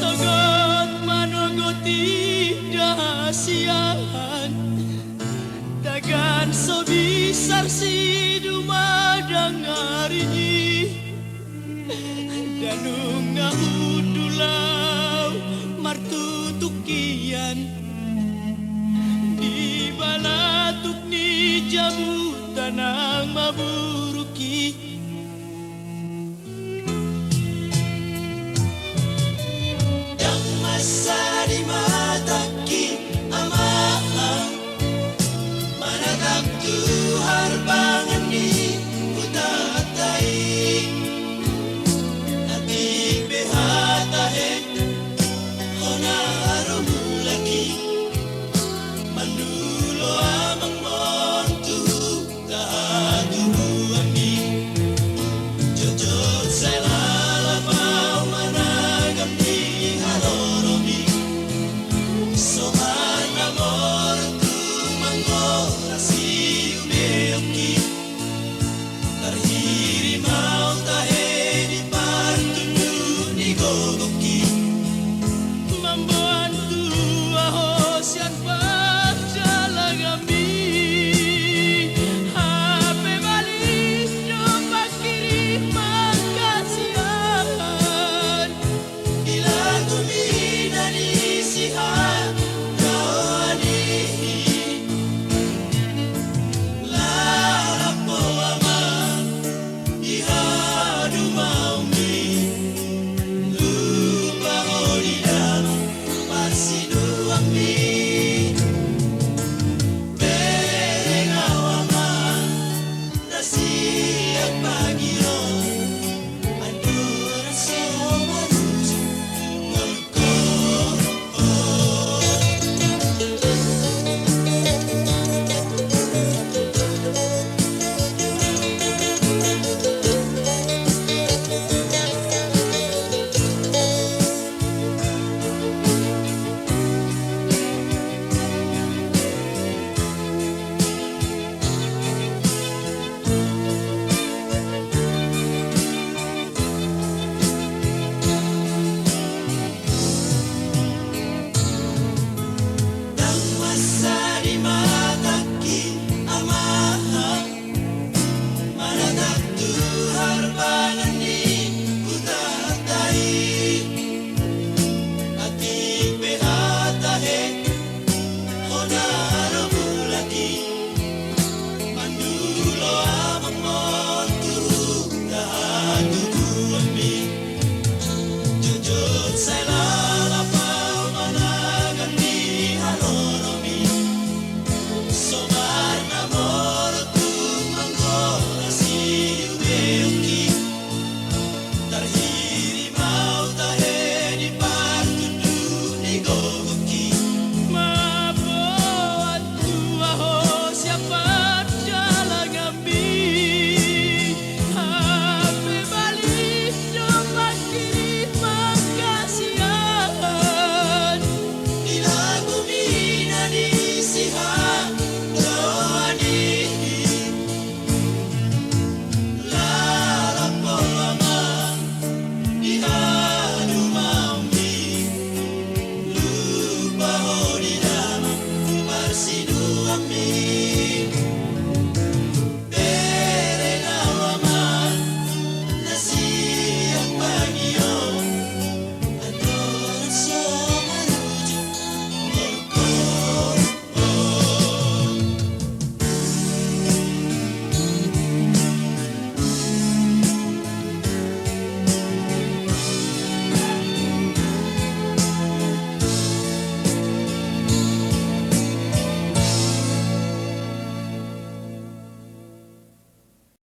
sogot manogoti dahasian dagan so bisar si dumadang hari danung ngahudulau martutukian di balatuk ni jamu tanang maburuki yang masa di mataki amaang manatap tu harbangan ni utatai ati behatahe hona harumulaki mandulo amang montu taatu ami jojot selala pau managam di haroromi sohan amor tu mangora si umeoki tarhiri mau tahe di partundu ni gogoki membantu ahosian pajalagami HP balik coba kirim makasihan bila kumina di sihan kawani larapo aman ihadu maumi lupa hodidam pasidu ami berengawaman nasiak pagiro anturan somarus ngolko Nang masa di mataki amahan manatap tu harbangan ni utatai ati behatahe hona harumulaki mandulo amang montu taatu ami jojot sela